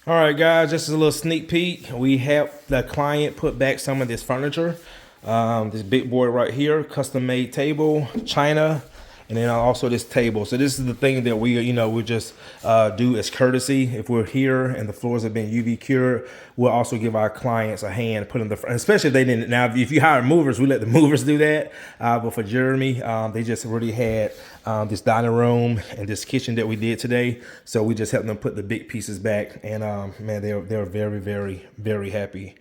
All right, guys, just a little sneak peek. We helped the client put back some of this furniture. This big board right here, custom made table, china, and then also this table. So this is the thing that we just do as courtesy. If we're here and the floors have been UV cured, we'll also give our clients a hand putting especially if they didn't. Now, if you hire movers, we let the movers do that. But for Jeremy, they just really had this dining room and this kitchen that we did today. So we just helped them put the big pieces back, and man, they're very, very, very happy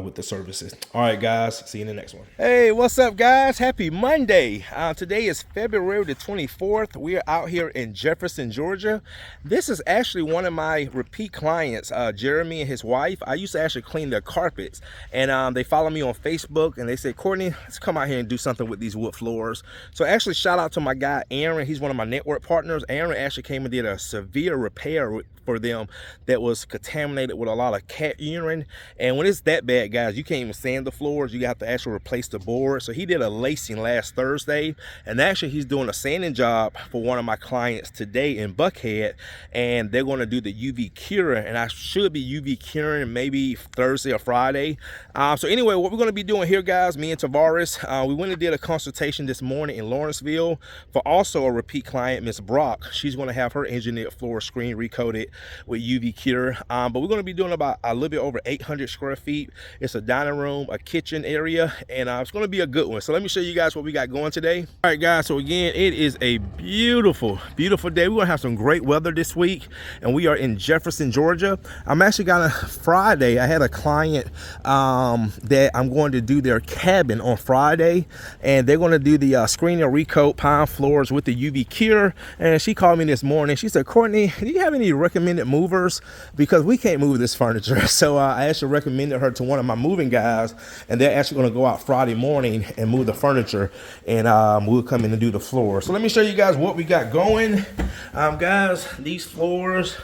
with the services. All right, guys, see you in the next one. Hey, what's up, guys? Happy Monday. Today is February the 24th. We are out here in Jefferson, Georgia. This is actually one of my repeat clients, Jeremy and his wife. I used to actually clean their carpets, and they follow me on Facebook, and they said, Courtney, let's come out here and do something with these wood floors. So actually, shout out to my guy Aaron. He's one of my network partners. Aaron actually came and did a severe repair for them that was contaminated with a lot of cat urine. And when it's that bad, guys, you can't even sand the floors. You have to actually replace the board. So he did a lacing last Thursday, and actually he's doing a sanding job for one of my clients today in Buckhead, and they're going to do the UV cure, and I should be UV curing maybe Thursday or Friday. So anyway, what we're going to be doing here, guys, me and Tavares, we went and did a consultation this morning in Lawrenceville for also a repeat client, Miss Brock. She's going to have her engineered floor screen recoated with UV cure, but we're going to be doing about a little bit over 800 square feet. It's a dining room, a kitchen area, and it's going to be a good one. So let me show you guys what we got going today. All right, guys, so again, it is a beautiful, beautiful day. We're going to have some great weather this week, and we are in Jefferson, Georgia. I'm actually got a Friday. I had a client that I'm going to do their cabin on Friday, and they're going to do the screen and recoat pine floors with the UV cure. And she called me this morning. She said, Courtney, do you have any recommended movers? Because we can't move this furniture. So I actually recommended her to one of my moving guys, and they're actually going to go out Friday morning and move the furniture, and we'll come in and do the floor. So let me show you guys what we got going. Guys, these floors.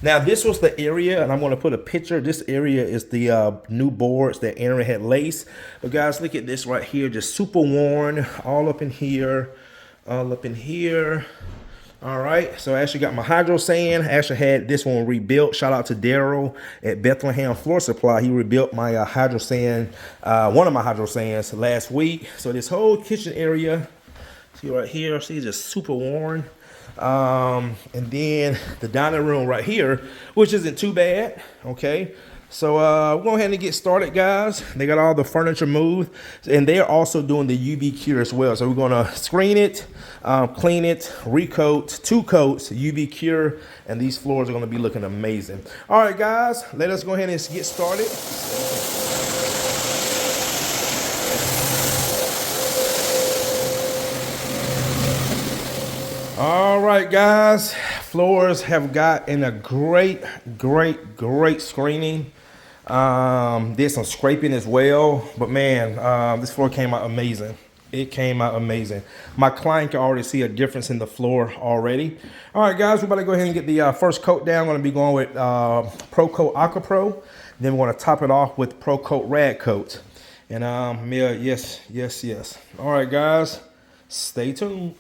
Now, this was the area, and I'm going to put a picture. This area is the new boards that Aaron had laced. But guys, look at this right here, just super worn, all up in here, all up in here. All right, so I actually got my hydro sand. I actually had this one rebuilt. Shout out to Daryl at Bethlehem Floor Supply. He rebuilt my hydro sand, one of my hydro sands last week. So this whole kitchen area, see right here, see, just super worn. And then the dining room right here, which isn't too bad, okay? So we'll go ahead and get started, guys. They got all the furniture moved, and they're also doing the UV cure as well. So we're gonna screen it, clean it, recoat, 2 coats, UV cure, and these floors are gonna be looking amazing. All right, guys, let us go ahead and get started. All right, guys, floors have gotten a great screening. Did some scraping as well, but man, this floor came out amazing. It came out amazing. My client can already see a difference in the floor already. All right, guys, we're about to go ahead and get the first coat down. I'm going to be going with Pro Coat Aqua Pro. Then we're going to top it off with Pro Coat Rad Coat. And yeah, yes. All right, guys, stay tuned.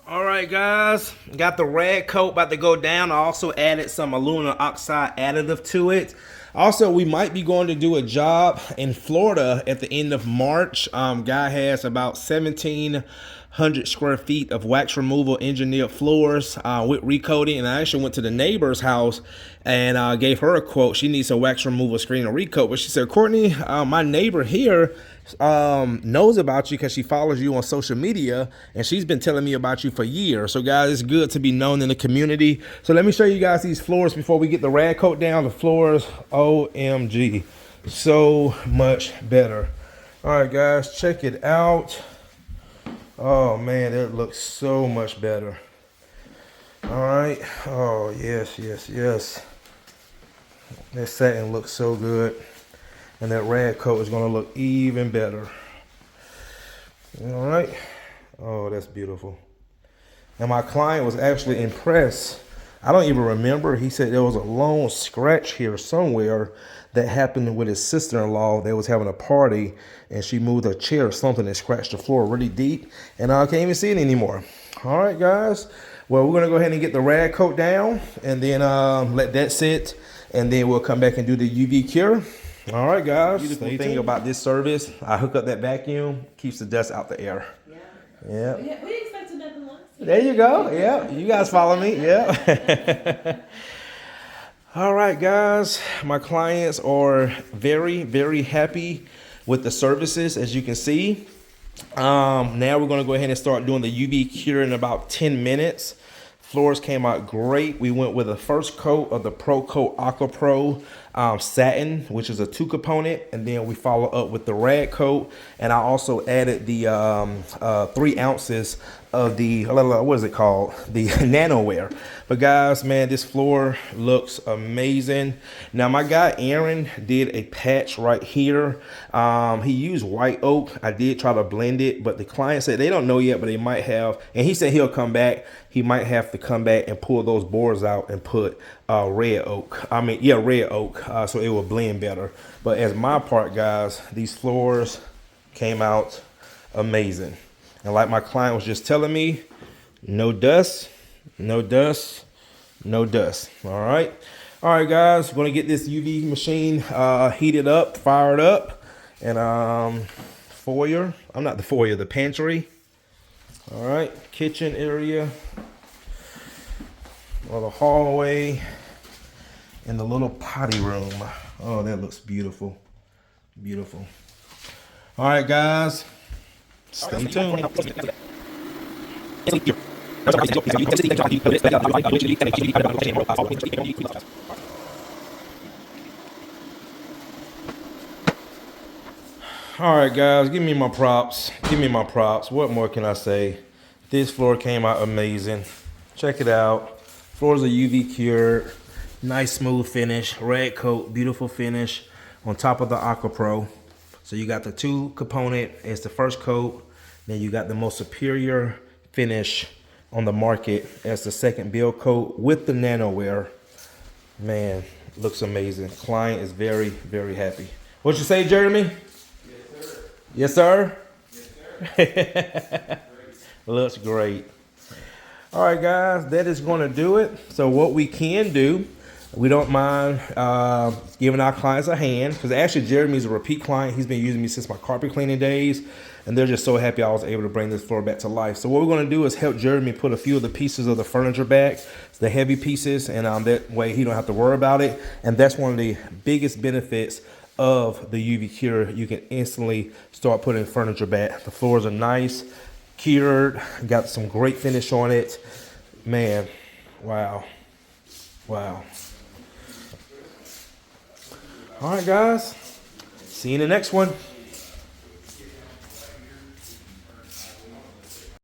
All right, guys, got the rad coat about to go down. I also added some aluminum oxide additive to it. Also, we might be going to do a job in Florida at the end of March. Guy has about 1,700 square feet of wax removal engineered floors with recoating. And I actually went to the neighbor's house and gave her a quote. She needs a wax removal screen and recoat. But she said, Courtney, my neighbor here knows about you because she follows you on social media, and she's been telling me about you for years. So guys, it's good to be known in the community. So let me show you guys these floors before we get the rad coat down. The floors, OMG, so much better. All right, guys, check it out. Oh man, it looks so much better. All right. Oh yes. That satin looks so good. And that rad coat is going to look even better. All right. Oh, that's beautiful. And my client was actually impressed I don't even remember. He said there was a lone scratch here somewhere that happened with his sister-in-law. They was having a party and she moved a chair or something and scratched the floor really deep, and I can't even see it anymore. All right, guys. Well, we're gonna go ahead and get the rag coat down and then let that sit, and then we'll come back and do the UV cure. All right, guys. Beautiful thing about this service, I hook up that vacuum, keeps the dust out the air. Yeah. We expected nothing less. There you go. Yeah, you guys follow me. Yeah. All right, guys. My clients are very, very happy with the services, as you can see. Now we're going to go ahead and start doing the UV cure in about 10 minutes. Floors came out great. We went with the first coat of the Pro Coat Aqua Pro satin, which is a 2-component, and then we follow up with the rag coat. And I also added the 3 ounces of the, what is it called? The nano wear. But guys, man, this floor looks amazing. Now my guy Aaron did a patch right here. He used white oak. I did try to blend it, but the client said they don't know yet, but they might have. And he said he'll come back. He might have to come back and pull those boards out and put red oak. Red oak, so it will blend better. But as my part, guys, these floors came out amazing. And like my client was just telling me, no dust, no dust, no dust. All right, guys, we're gonna get this UV machine heated up, fired up, and foyer. I'm not the foyer, the pantry. All right, kitchen area, or the hallway, and the little potty room. Oh, that looks beautiful, beautiful. All right, guys, stay tuned. All right, guys, give me my props. Give me my props. What more can I say? This floor came out amazing. Check it out. Floors are UV cured. Nice smooth finish. Rag coat, beautiful finish on top of the Aqua Pro. So you got the 2-component. It's the first coat. Then you got the most superior finish on the market as the second build coat with the nano wear. Man, looks amazing. Client is very, very happy. What you say, Jeremy? Yes, sir. Yes, sir. Looks great. All right, guys, that is going to do it. So what we can do, we don't mind giving our clients a hand, because actually Jeremy's a repeat client. He's been using me since my carpet cleaning days, and they're just so happy I was able to bring this floor back to life. So what we're going to do is help Jeremy put a few of the pieces of the furniture back, the heavy pieces, and that way he don't have to worry about it. And that's one of the biggest benefits of the UV cure. You can instantly start putting furniture back. The floors are nice, cured, got some great finish on it. Man, wow. Wow. All right, guys, see you in the next one.